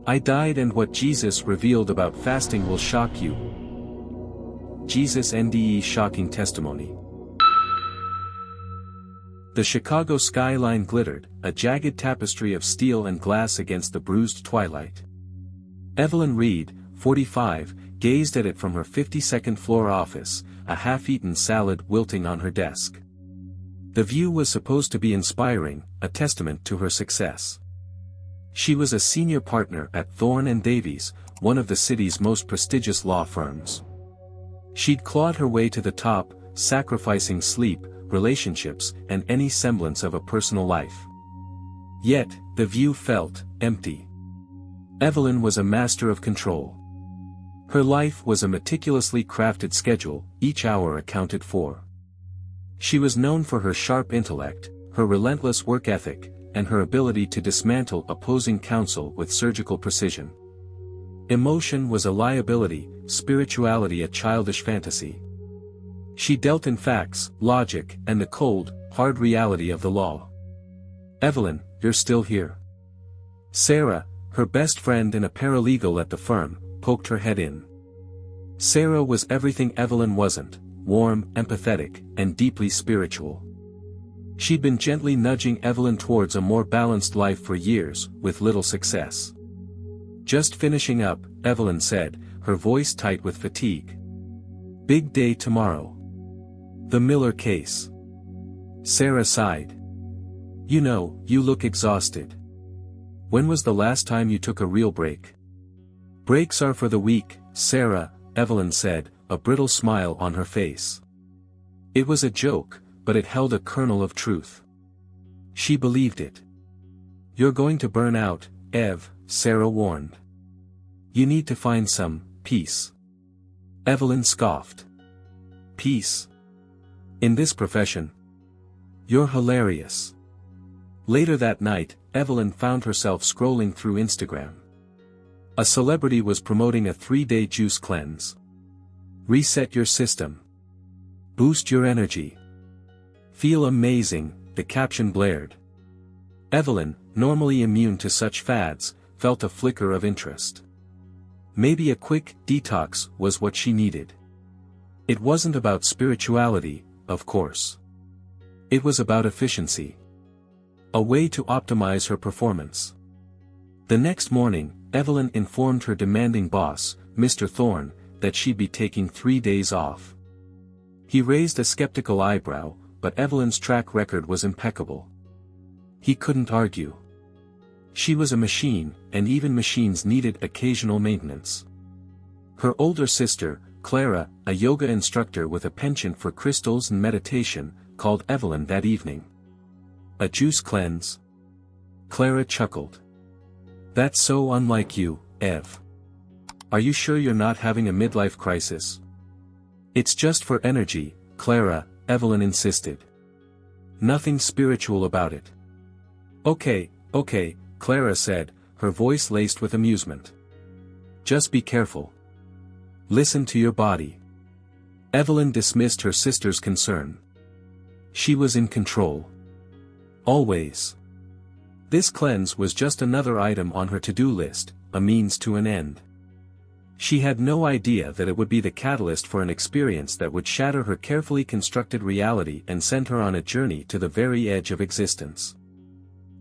I died, and what Jesus revealed about fasting will shock you. Jesus NDE shocking testimony. The Chicago skyline glittered, a jagged tapestry of steel and glass against the bruised twilight. Evelyn Reed, 45, gazed at it from her 52nd floor office, a half-eaten salad wilting on her desk. The view was supposed to be inspiring, a testament to her success. She was a senior partner at Thorne & Davies, one of the city's most prestigious law firms. She'd clawed her way to the top, sacrificing sleep, relationships, and any semblance of a personal life. Yet, the view felt empty. Evelyn was a master of control. Her life was a meticulously crafted schedule, each hour accounted for. She was known for her sharp intellect, her relentless work ethic, and her ability to dismantle opposing counsel with surgical precision. Emotion was a liability, spirituality a childish fantasy. She dealt in facts, logic, and the cold, hard reality of the law. Evelyn, you're still here. Sarah, her best friend and a paralegal at the firm, poked her head in. Sarah was everything Evelyn wasn't: warm, empathetic, and deeply spiritual. She'd been gently nudging Evelyn towards a more balanced life for years, with little success. Just finishing up, Evelyn said, her voice tight with fatigue. Big day tomorrow. The Miller case. Sarah sighed. You know, you look exhausted. When was the last time you took a real break? Breaks are for the weak, Sarah, Evelyn said, a brittle smile on her face. It was a joke, but it held a kernel of truth. She believed it. You're going to burn out, Ev, Sarah warned. You need to find some peace. Evelyn scoffed. Peace? In this profession? You're hilarious. Later that night, Evelyn found herself scrolling through Instagram. A celebrity was promoting a 3-day juice cleanse. Reset your system. Boost your energy. Feel amazing, the caption blared. Evelyn, normally immune to such fads, felt a flicker of interest. Maybe a quick detox was what she needed. It wasn't about spirituality, of course. It was about efficiency. A way to optimize her performance. The next morning, Evelyn informed her demanding boss, Mr. Thorne, that she'd be taking 3 days off. He raised a skeptical eyebrow, but Evelyn's track record was impeccable. He couldn't argue. She was a machine, and even machines needed occasional maintenance. Her older sister, Clara, a yoga instructor with a penchant for crystals and meditation, called Evelyn that evening. A juice cleanse? Clara chuckled. That's so unlike you, Ev. Are you sure you're not having a midlife crisis? It's just for energy, Clara, Evelyn insisted. Nothing spiritual about it. Okay, Clara said, her voice laced with amusement. Just be careful. Listen to your body. Evelyn dismissed her sister's concern. She was in control. Always. This cleanse was just another item on her to-do list, a means to an end. She had no idea that it would be the catalyst for an experience that would shatter her carefully constructed reality and send her on a journey to the very edge of existence.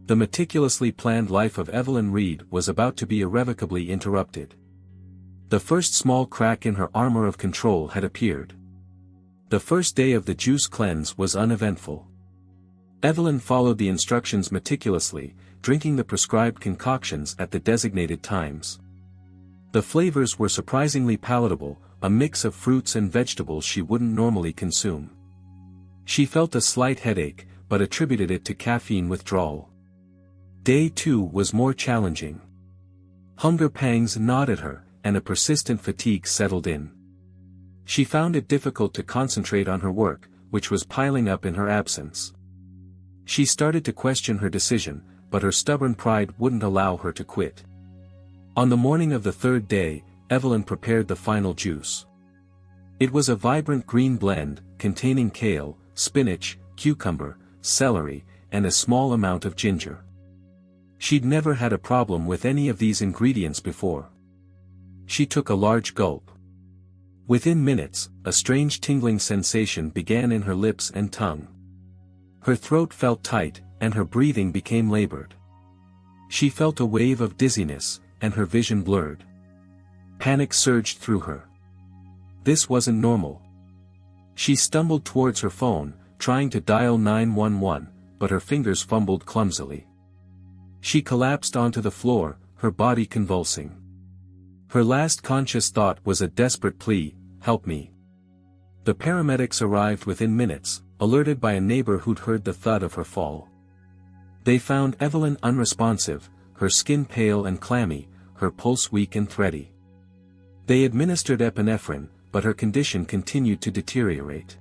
The meticulously planned life of Evelyn Reed was about to be irrevocably interrupted. The first small crack in her armor of control had appeared. The first day of the juice cleanse was uneventful. Evelyn followed the instructions meticulously, drinking the prescribed concoctions at the designated times. The flavors were surprisingly palatable, a mix of fruits and vegetables she wouldn't normally consume. She felt a slight headache, but attributed it to caffeine withdrawal. Day 2 was more challenging. Hunger pangs gnawed at her, and a persistent fatigue settled in. She found it difficult to concentrate on her work, which was piling up in her absence. She started to question her decision, but her stubborn pride wouldn't allow her to quit. On the morning of the 3rd day, Evelyn prepared the final juice. It was a vibrant green blend, containing kale, spinach, cucumber, celery, and a small amount of ginger. She'd never had a problem with any of these ingredients before. She took a large gulp. Within minutes, a strange tingling sensation began in her lips and tongue. Her throat felt tight, and her breathing became labored. She felt a wave of dizziness, and her vision blurred. Panic surged through her. This wasn't normal. She stumbled towards her phone, trying to dial 911, but her fingers fumbled clumsily. She collapsed onto the floor, her body convulsing. Her last conscious thought was a desperate plea, "Help me." The paramedics arrived within minutes, alerted by a neighbor who'd heard the thud of her fall. They found Evelyn unresponsive, her skin pale and clammy, her pulse weak and thready. They administered epinephrine, but her condition continued to deteriorate.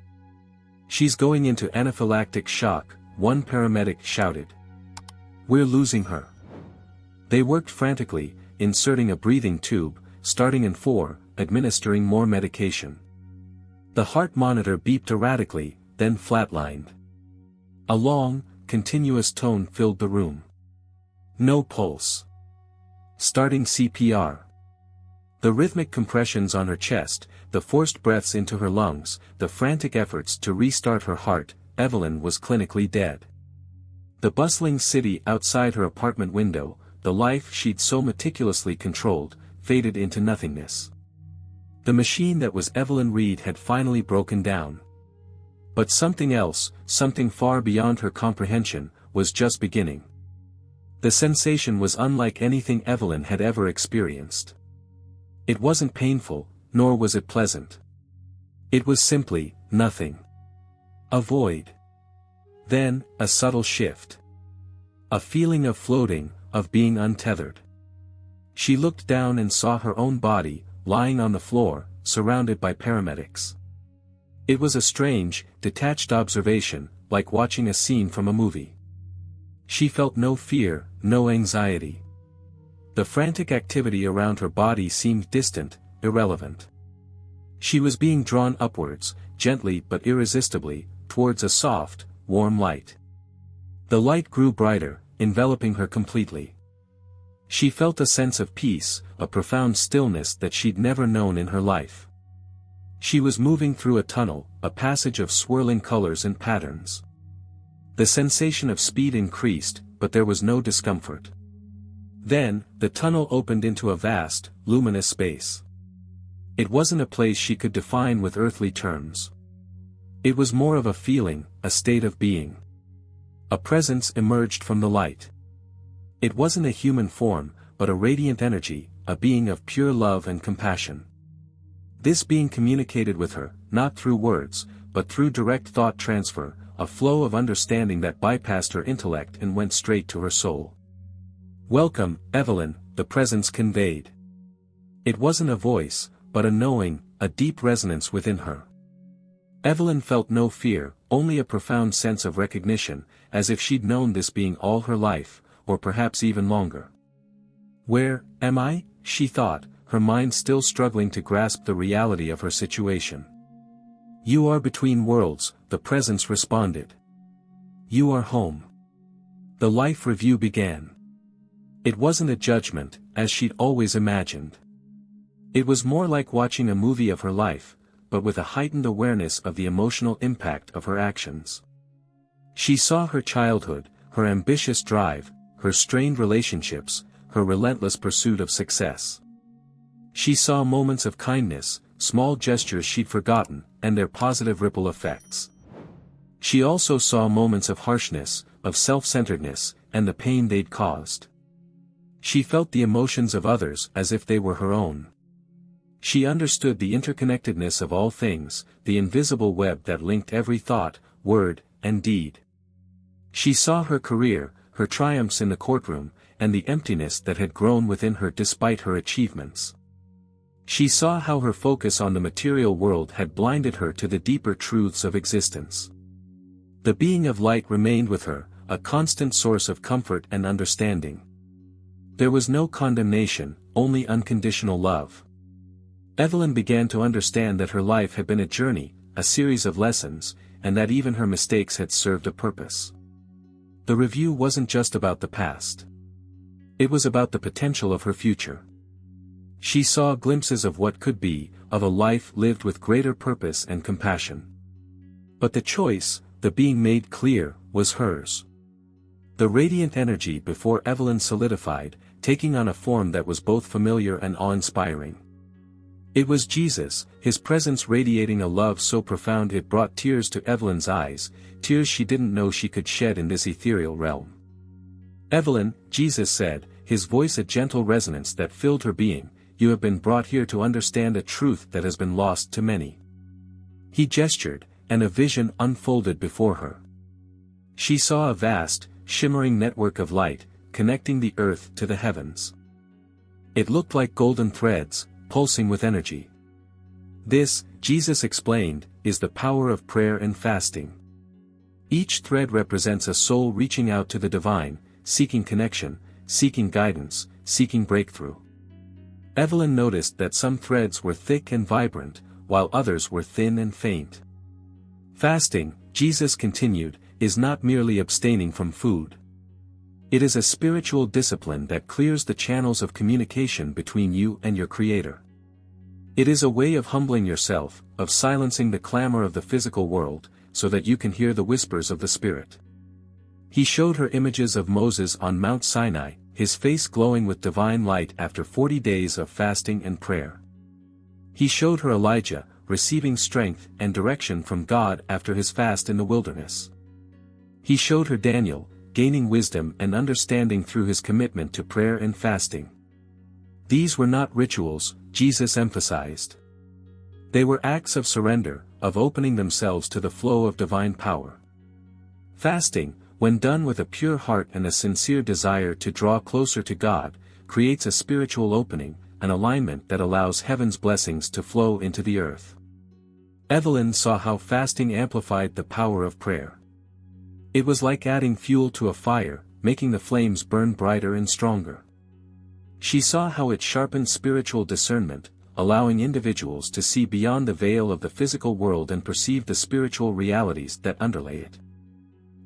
"She's going into anaphylactic shock," one paramedic shouted. "We're losing her." They worked frantically, inserting a breathing tube, starting in 4, administering more medication. The heart monitor beeped erratically, then flatlined. A long, continuous tone filled the room. No pulse. Starting CPR. The rhythmic compressions on her chest, the forced breaths into her lungs, the frantic efforts to restart her heart, Evelyn was clinically dead. The bustling city outside her apartment window, the life she'd so meticulously controlled, faded into nothingness. The machine that was Evelyn Reed had finally broken down. But something else, something far beyond her comprehension, was just beginning. The sensation was unlike anything Evelyn had ever experienced. It wasn't painful, nor was it pleasant. It was simply, nothing. A void. Then, a subtle shift. A feeling of floating, of being untethered. She looked down and saw her own body, lying on the floor, surrounded by paramedics. It was a strange, detached observation, like watching a scene from a movie. She felt no fear, no anxiety. The frantic activity around her body seemed distant, irrelevant. She was being drawn upwards, gently but irresistibly, towards a soft, warm light. The light grew brighter, enveloping her completely. She felt a sense of peace, a profound stillness that she'd never known in her life. She was moving through a tunnel, a passage of swirling colors and patterns. The sensation of speed increased, but there was no discomfort. Then, the tunnel opened into a vast, luminous space. It wasn't a place she could define with earthly terms. It was more of a feeling, a state of being. A presence emerged from the light. It wasn't a human form, but a radiant energy, a being of pure love and compassion. This being communicated with her, not through words, but through direct thought transfer, a flow of understanding that bypassed her intellect and went straight to her soul. "Welcome, Evelyn," the presence conveyed. It wasn't a voice, but a knowing, a deep resonance within her. Evelyn felt no fear, only a profound sense of recognition, as if she'd known this being all her life, or perhaps even longer. "Where am I?" she thought, her mind still struggling to grasp the reality of her situation. "You are between worlds," the presence responded. "You are home." The life review began. It wasn't a judgment, as she'd always imagined. It was more like watching a movie of her life, but with a heightened awareness of the emotional impact of her actions. She saw her childhood, her ambitious drive, her strained relationships, her relentless pursuit of success. She saw moments of kindness, small gestures she'd forgotten, and their positive ripple effects. She also saw moments of harshness, of self-centeredness, and the pain they'd caused. She felt the emotions of others as if they were her own. She understood the interconnectedness of all things, the invisible web that linked every thought, word, and deed. She saw her career, her triumphs in the courtroom, and the emptiness that had grown within her despite her achievements. She saw how her focus on the material world had blinded her to the deeper truths of existence. The being of light remained with her, a constant source of comfort and understanding. There was no condemnation, only unconditional love. Evelyn began to understand that her life had been a journey, a series of lessons, and that even her mistakes had served a purpose. The review wasn't just about the past. It was about the potential of her future. She saw glimpses of what could be, of a life lived with greater purpose and compassion. But the choice, the being made clear, was hers. The radiant energy before Evelyn solidified, taking on a form that was both familiar and awe-inspiring. It was Jesus, his presence radiating a love so profound it brought tears to Evelyn's eyes, tears she didn't know she could shed in this ethereal realm. "Evelyn," Jesus said, his voice a gentle resonance that filled her being, "you have been brought here to understand a truth that has been lost to many." He gestured, and a vision unfolded before her. She saw a vast, shimmering network of light, connecting the earth to the heavens. It looked like golden threads, pulsing with energy. "This," Jesus explained, "is the power of prayer and fasting. Each thread represents a soul reaching out to the divine, seeking connection, seeking guidance, seeking breakthrough." Evelyn noticed that some threads were thick and vibrant, while others were thin and faint. "Fasting," Jesus continued, "is not merely abstaining from food. It is a spiritual discipline that clears the channels of communication between you and your Creator. It is a way of humbling yourself, of silencing the clamor of the physical world, so that you can hear the whispers of the Spirit." He showed her images of Moses on Mount Sinai, his face glowing with divine light after 40 days of fasting and prayer. He showed her Elijah, receiving strength and direction from God after his fast in the wilderness. He showed her Daniel, gaining wisdom and understanding through his commitment to prayer and fasting. These were not rituals, Jesus emphasized. They were acts of surrender, of opening themselves to the flow of divine power. Fasting, when done with a pure heart and a sincere desire to draw closer to God, creates a spiritual opening, an alignment that allows heaven's blessings to flow into the earth. Evelyn saw how fasting amplified the power of prayer. It was like adding fuel to a fire, making the flames burn brighter and stronger. She saw how it sharpened spiritual discernment, allowing individuals to see beyond the veil of the physical world and perceive the spiritual realities that underlay it.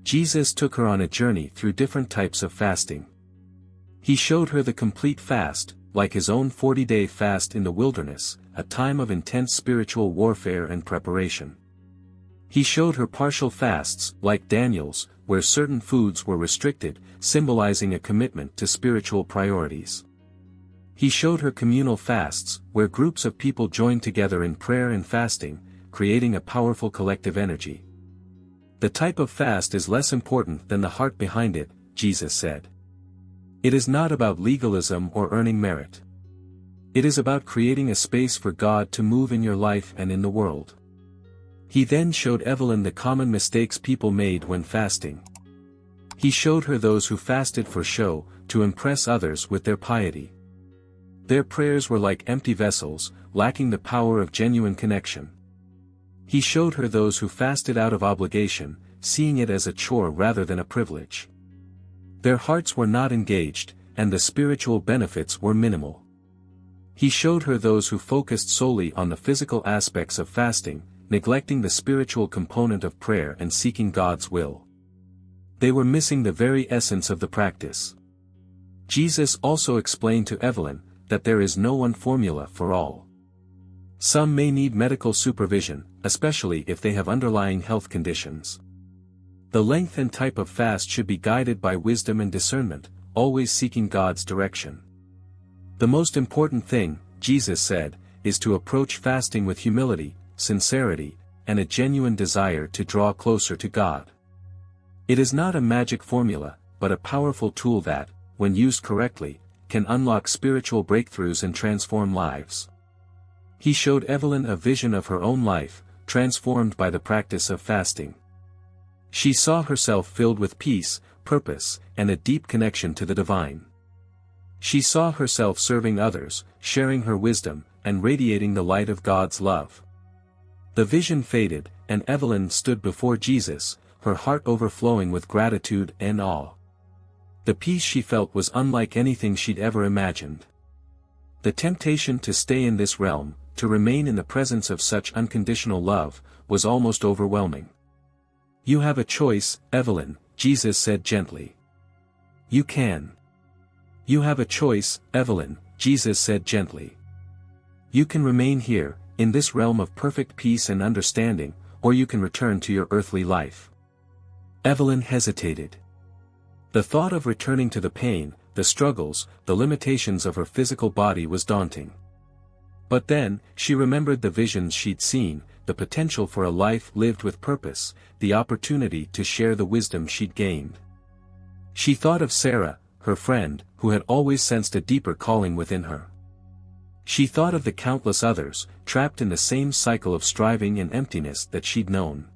Jesus took her on a journey through different types of fasting. He showed her the complete fast, like his own 40-day fast in the wilderness, a time of intense spiritual warfare and preparation. He showed her partial fasts, like Daniel's, where certain foods were restricted, symbolizing a commitment to spiritual priorities. He showed her communal fasts, where groups of people joined together in prayer and fasting, creating a powerful collective energy. "The type of fast is less important than the heart behind it," Jesus said. "It is not about legalism or earning merit. It is about creating a space for God to move in your life and in the world." He then showed Evelyn the common mistakes people made when fasting. He showed her those who fasted for show, to impress others with their piety. Their prayers were like empty vessels, lacking the power of genuine connection. He showed her those who fasted out of obligation, seeing it as a chore rather than a privilege. Their hearts were not engaged, and the spiritual benefits were minimal. He showed her those who focused solely on the physical aspects of fasting, neglecting the spiritual component of prayer and seeking God's will. They were missing the very essence of the practice. Jesus also explained to Evelyn that there is no one formula for all. Some may need medical supervision, especially if they have underlying health conditions. The length and type of fast should be guided by wisdom and discernment, always seeking God's direction. The most important thing, Jesus said, is to approach fasting with humility, sincerity, and a genuine desire to draw closer to God. It is not a magic formula, but a powerful tool that, when used correctly, can unlock spiritual breakthroughs and transform lives. He showed Evelyn a vision of her own life, transformed by the practice of fasting. She saw herself filled with peace, purpose, and a deep connection to the divine. She saw herself serving others, sharing her wisdom, and radiating the light of God's love. The vision faded, and Evelyn stood before Jesus, her heart overflowing with gratitude and awe. The peace she felt was unlike anything she'd ever imagined. The temptation to stay in this realm, to remain in the presence of such unconditional love, was almost overwhelming. "You have a choice, Evelyn," Jesus said gently. "You can You have a choice, Evelyn, Jesus said gently. You can remain here, in this realm of perfect peace and understanding, or you can return to your earthly life. Evelyn hesitated. The thought of returning to the pain, the struggles, the limitations of her physical body was daunting. But then, she remembered the visions she'd seen, the potential for a life lived with purpose, the opportunity to share the wisdom she'd gained. She thought of Sarah, her friend, who had always sensed a deeper calling within her. She thought of the countless others, trapped in the same cycle of striving and emptiness that she'd known.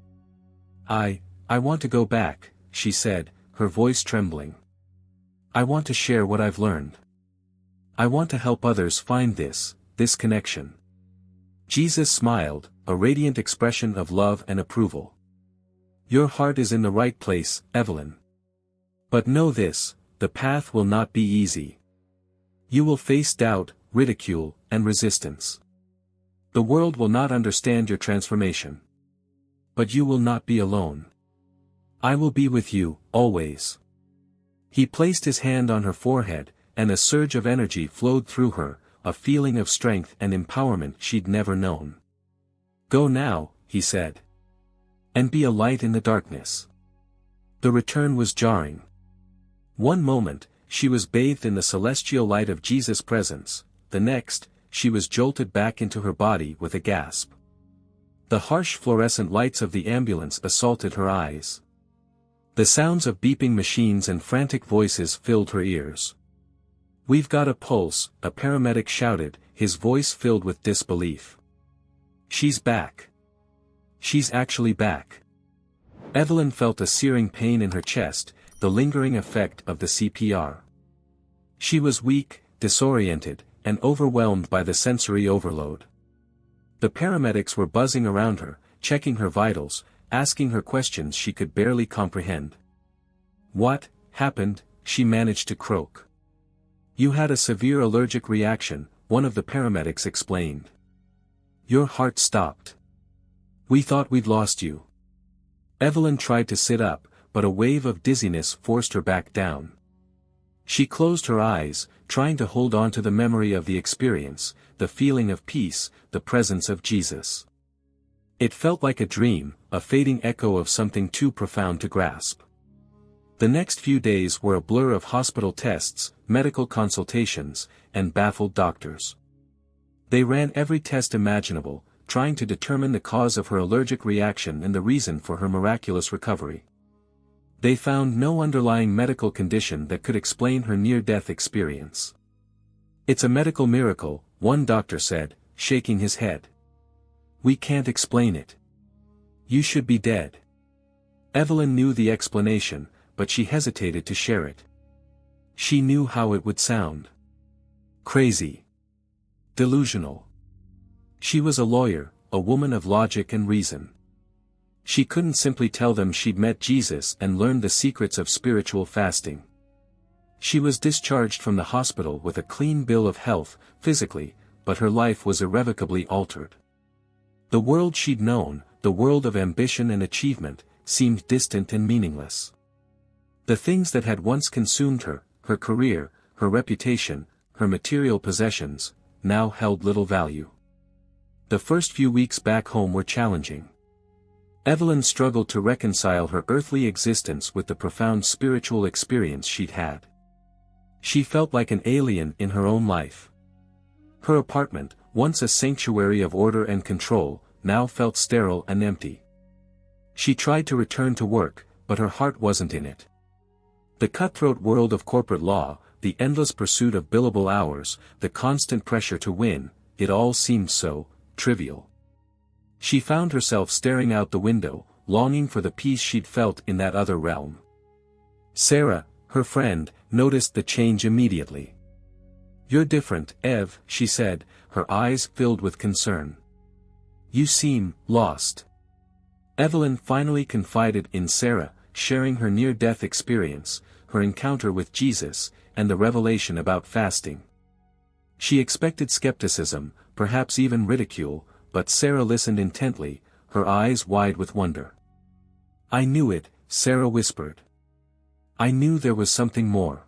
I want to go back, she said, her voice trembling. I want to share what I've learned. I want to help others find this connection. Jesus smiled, a radiant expression of love and approval. Your heart is in the right place, Evelyn. But know this, the path will not be easy. You will face doubt, ridicule, and resistance. The world will not understand your transformation. But you will not be alone. I will be with you, always. He placed his hand on her forehead, and a surge of energy flowed through her, a feeling of strength and empowerment she'd never known. Go now, he said. And be a light in the darkness. The return was jarring. One moment, she was bathed in the celestial light of Jesus' presence, the next, she was jolted back into her body with a gasp. The harsh fluorescent lights of the ambulance assaulted her eyes. The sounds of beeping machines and frantic voices filled her ears. We've got a pulse, a paramedic shouted, his voice filled with disbelief. She's back. She's actually back. Evelyn felt a searing pain in her chest, the lingering effect of the CPR. She was weak, disoriented, and overwhelmed by the sensory overload. The paramedics were buzzing around her, checking her vitals, asking her questions she could barely comprehend. What happened? She managed to croak. You had a severe allergic reaction, one of the paramedics explained. Your heart stopped. We thought we'd lost you. Evelyn tried to sit up, but a wave of dizziness forced her back down. She closed her eyes, trying to hold on to the memory of the experience, the feeling of peace, the presence of Jesus. It felt like a dream, a fading echo of something too profound to grasp. The next few days were a blur of hospital tests, medical consultations, and baffled doctors. They ran every test imaginable, trying to determine the cause of her allergic reaction and the reason for her miraculous recovery. They found no underlying medical condition that could explain her near-death experience. It's a medical miracle, one doctor said, shaking his head. We can't explain it. You should be dead. Evelyn knew the explanation, but she hesitated to share it. She knew how it would sound. Crazy. Delusional. She was a lawyer, a woman of logic and reason. She couldn't simply tell them she'd met Jesus and learned the secrets of spiritual fasting. She was discharged from the hospital with a clean bill of health, physically, but her life was irrevocably altered. The world she'd known, the world of ambition and achievement, seemed distant and meaningless. The things that had once consumed her, her career, her reputation, her material possessions, now held little value. The first few weeks back home were challenging. Evelyn struggled to reconcile her earthly existence with the profound spiritual experience she'd had. She felt like an alien in her own life. Her apartment, once a sanctuary of order and control, now felt sterile and empty. She tried to return to work, but her heart wasn't in it. The cutthroat world of corporate law, the endless pursuit of billable hours, the constant pressure to win, it all seemed so trivial. She found herself staring out the window, longing for the peace she'd felt in that other realm. Sarah, her friend, noticed the change immediately. You're different, Ev, she said, her eyes filled with concern. You seem lost. Evelyn finally confided in Sarah, sharing her near-death experience, her encounter with Jesus, and the revelation about fasting. She expected skepticism, perhaps even ridicule, but Sarah listened intently, her eyes wide with wonder. I knew it, Sarah whispered. I knew there was something more.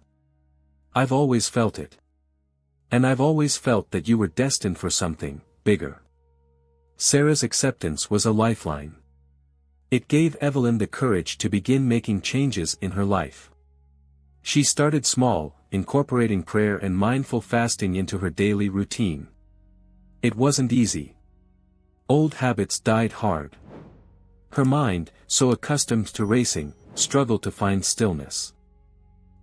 I've always felt it. And I've always felt that you were destined for something bigger. Sarah's acceptance was a lifeline. It gave Evelyn the courage to begin making changes in her life. She started small, incorporating prayer and mindful fasting into her daily routine. It wasn't easy. Old habits died hard. Her mind, so accustomed to racing, struggled to find stillness.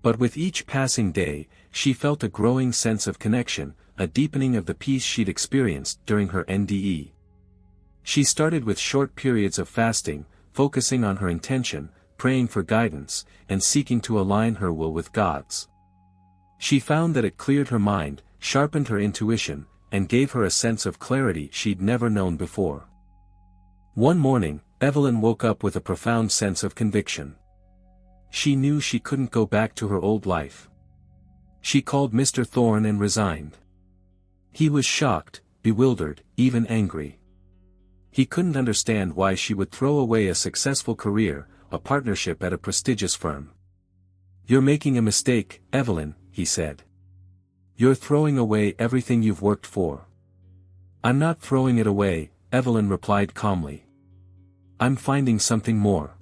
But with each passing day, she felt a growing sense of connection, a deepening of the peace she'd experienced during her NDE. She started with short periods of fasting, focusing on her intention, praying for guidance, and seeking to align her will with God's. She found that it cleared her mind, sharpened her intuition, and gave her a sense of clarity she'd never known before. One morning, Evelyn woke up with a profound sense of conviction. She knew she couldn't go back to her old life. She called Mr. Thorne and resigned. He was shocked, bewildered, even angry. He couldn't understand why she would throw away a successful career, a partnership at a prestigious firm. "You're making a mistake, Evelyn," he said. "You're throwing away everything you've worked for." "I'm not throwing it away," Evelyn replied calmly. "I'm finding something more."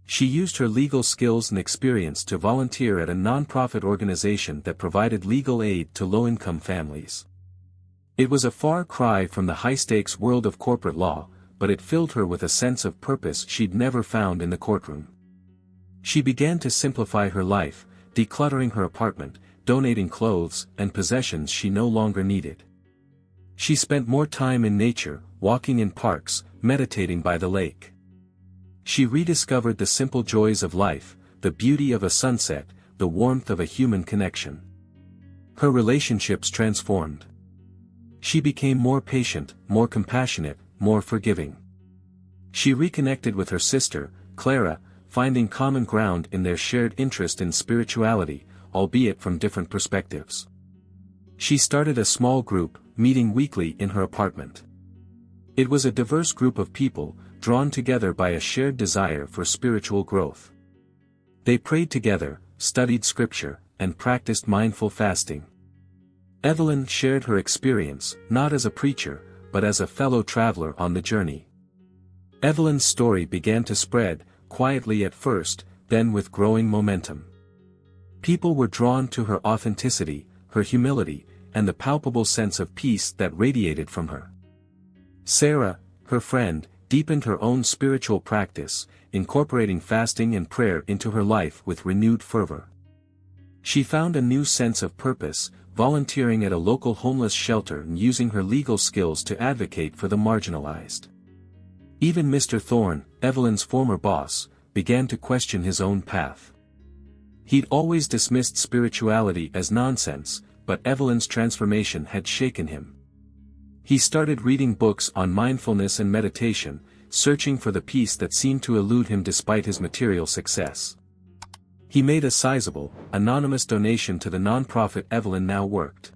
She used her legal skills and experience to volunteer at a non-profit organization that provided legal aid to low-income families. It was a far cry from the high-stakes world of corporate law, but it filled her with a sense of purpose she'd never found in the courtroom. She began to simplify her life, decluttering her apartment, donating clothes and possessions she no longer needed. She spent more time in nature, walking in parks, meditating by the lake. She rediscovered the simple joys of life, the beauty of a sunset, the warmth of a human connection. Her relationships transformed. She became more patient, more compassionate, more forgiving. She reconnected with her sister, Clara, finding common ground in their shared interest in spirituality, albeit from different perspectives. She started a small group, meeting weekly in her apartment. It was a diverse group of people, drawn together by a shared desire for spiritual growth. They prayed together, studied scripture, and practiced mindful fasting. Evelyn shared her experience, not as a preacher, but as a fellow traveler on the journey. Evelyn's story began to spread, quietly at first, then with growing momentum. People were drawn to her authenticity, her humility, and the palpable sense of peace that radiated from her. Sarah, her friend, deepened her own spiritual practice, incorporating fasting and prayer into her life with renewed fervor. She found a new sense of purpose, volunteering at a local homeless shelter and using her legal skills to advocate for the marginalized. Even Mr. Thorne, Evelyn's former boss, began to question his own path. He'd always dismissed spirituality as nonsense, but Evelyn's transformation had shaken him. He started reading books on mindfulness and meditation, searching for the peace that seemed to elude him despite his material success. He made a sizable, anonymous donation to the nonprofit Evelyn now worked.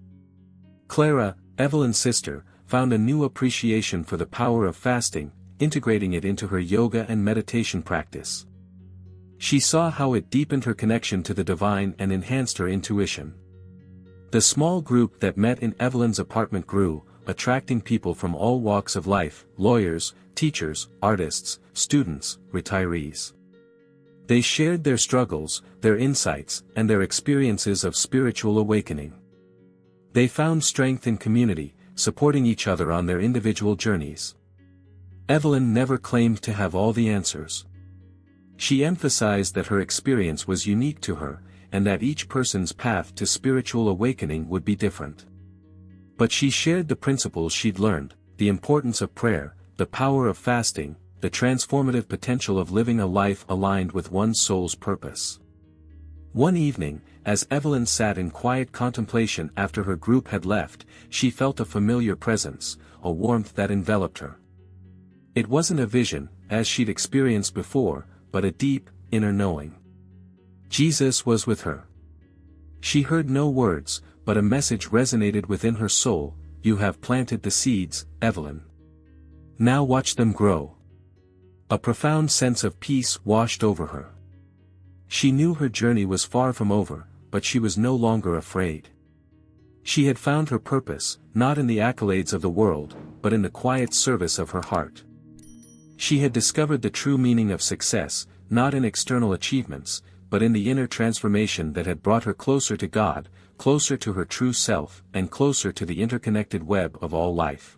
Clara, Evelyn's sister, found a new appreciation for the power of fasting, integrating it into her yoga and meditation practice. She saw how it deepened her connection to the divine and enhanced her intuition. The small group that met in Evelyn's apartment grew, attracting people from all walks of life: lawyers, teachers, artists, students, retirees. They shared their struggles, their insights, and their experiences of spiritual awakening. They found strength in community, supporting each other on their individual journeys. Evelyn never claimed to have all the answers. She emphasized that her experience was unique to her, and that each person's path to spiritual awakening would be different. But she shared the principles she'd learned: the importance of prayer, the power of fasting, the transformative potential of living a life aligned with one's soul's purpose. One evening, as Evelyn sat in quiet contemplation after her group had left, she felt a familiar presence, a warmth that enveloped her. It wasn't a vision, as she'd experienced before, but a deep, inner knowing. Jesus was with her. She heard no words, but a message resonated within her soul: "You have planted the seeds, Evelyn. Now watch them grow." A profound sense of peace washed over her. She knew her journey was far from over, but she was no longer afraid. She had found her purpose, not in the accolades of the world, but in the quiet service of her heart. She had discovered the true meaning of success, not in external achievements, but in the inner transformation that had brought her closer to God, closer to her true self, and closer to the interconnected web of all life.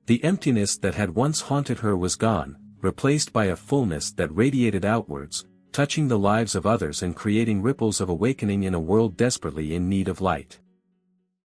The emptiness that had once haunted her was gone, replaced by a fullness that radiated outwards, touching the lives of others and creating ripples of awakening in a world desperately in need of light.